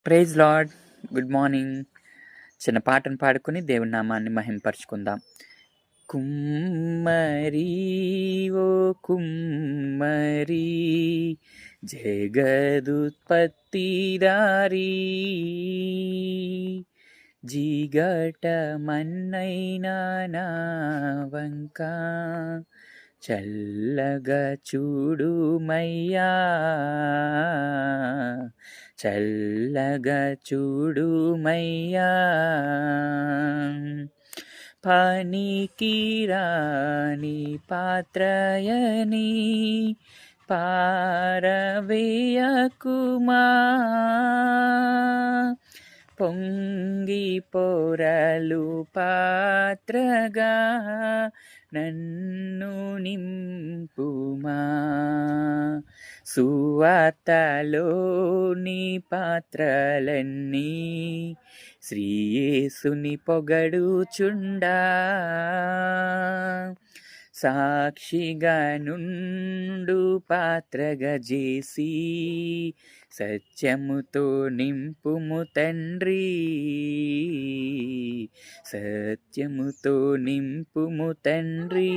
Praise lord. Good morning. చిన్న పాటను పాడుకొని దేవుని నామాన్ని మహింపరుచుకుందాం. కుమ్మరి ఓ కుమ్మరి, జగదుత్పత్తిదారి, జీగట మన్నైనా నా వంక చల్లగా చూడుమయ్యా, చల్లగా చూడుమయ్యా. పనికి రాని పాత్రయని పారవేయకుమా, పొంగి పొరలు పాత్రగా నన్ను నింపుమా. సువార్తలోని పాత్రలన్నీ శ్రీయేసుని పొగడుచుండా, సాక్షిగా నుండు పాత్రగా చేసి సత్యముతో నింపుము తండ్రి, సత్యముతో నింపుము తండ్రి.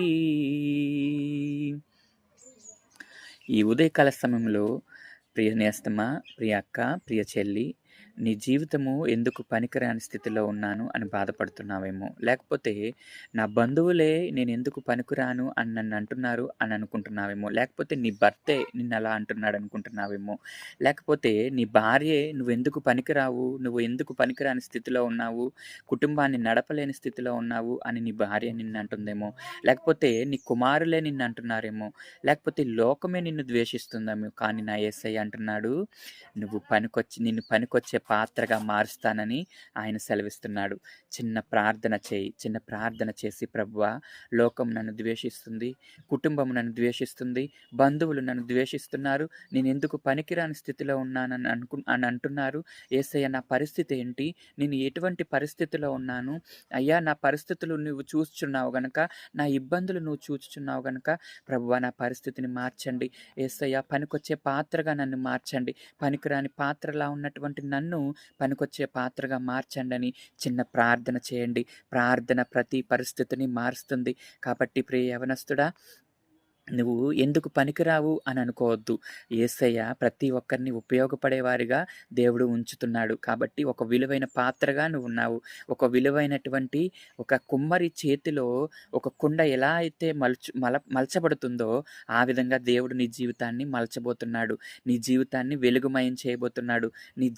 ఈ ఉదయకాల సమయంలో ప్రియ నేస్తమా, ప్రియ అక్క, ప్రియ చెల్లి, నీ జీవితము ఎందుకు పనికిరాని స్థితిలో ఉన్నాను అని బాధపడుతున్నావేమో, లేకపోతే నా బంధువులే నేను ఎందుకు పనికిరాను అని నన్ను అంటున్నారు అని అనుకుంటున్నావేమో, లేకపోతే నీ భర్తే నిన్ను అలా అంటున్నాడు అనుకుంటున్నావేమో, లేకపోతే నీ భార్యే నువ్వు ఎందుకు పనికిరావు, నువ్వు ఎందుకు పనికిరాని స్థితిలో ఉన్నావు, కుటుంబాన్ని నడపలేని స్థితిలో ఉన్నావు అని నీ భార్య నిన్ను అంటుందేమో, లేకపోతే నీ కుమారులే నిన్ను అంటున్నారేమో, లేకపోతే లోకమే నిన్ను ద్వేషిస్తుందేమో. కానీ నా యేసయ్య అంటున్నాడు, నిన్ను పనికొచ్చే పాత్రగా మారుస్తానని ఆయన సెలవిస్తున్నాడు. చిన్న ప్రార్థన చేసి, ప్రభువా, లోకం నన్ను ద్వేషిస్తుంది, కుటుంబం నన్ను ద్వేషిస్తుంది, బంధువులు నన్ను ద్వేషిస్తున్నారు, నేను ఎందుకు పనికిరాని స్థితిలో ఉన్నానని అంటున్నారు. యేసయ్య, నా పరిస్థితి ఏంటి, నేను ఎటువంటి పరిస్థితిలో ఉన్నాను అయ్యా, నా పరిస్థితులు నువ్వు చూస్తున్నావు గనక, నా ఇబ్బందులు నువ్వు చూచుచున్నావు గనక, ప్రభువా, నా పరిస్థితిని మార్చండి. యేసయ్య, పనికొచ్చే పాత్రగా నన్ను మార్చండి, పనికిరాని పాత్రలా ఉన్నటువంటి నన్ను పనికొచ్చే పాత్రగా మార్చండి అని చిన్న ప్రార్థన చేయండి. ప్రార్థన ప్రతి పరిస్థితిని మారుస్తుంది. కాబట్టి ప్రియ యవనస్తుడా, నువ్వు ఎందుకు పనికిరావు అని అనుకోవద్దు. యేసయ్య ప్రతి ఒక్కరిని ఉపయోగపడేవారిగా దేవుడు ఉంచుతున్నాడు. కాబట్టి ఒక విలువైన పాత్రగా నువ్వు ఉన్నావు. ఒక విలువైనటువంటి ఒక కుమ్మరి చేతిలో ఒక కుండ ఎలా అయితే మలచబడుతుందో ఆ విధంగా దేవుడు నీ జీవితాన్ని మలచబోతున్నాడు. నీ జీవితాన్ని వెలుగుమయం చేయబోతున్నాడు. నీ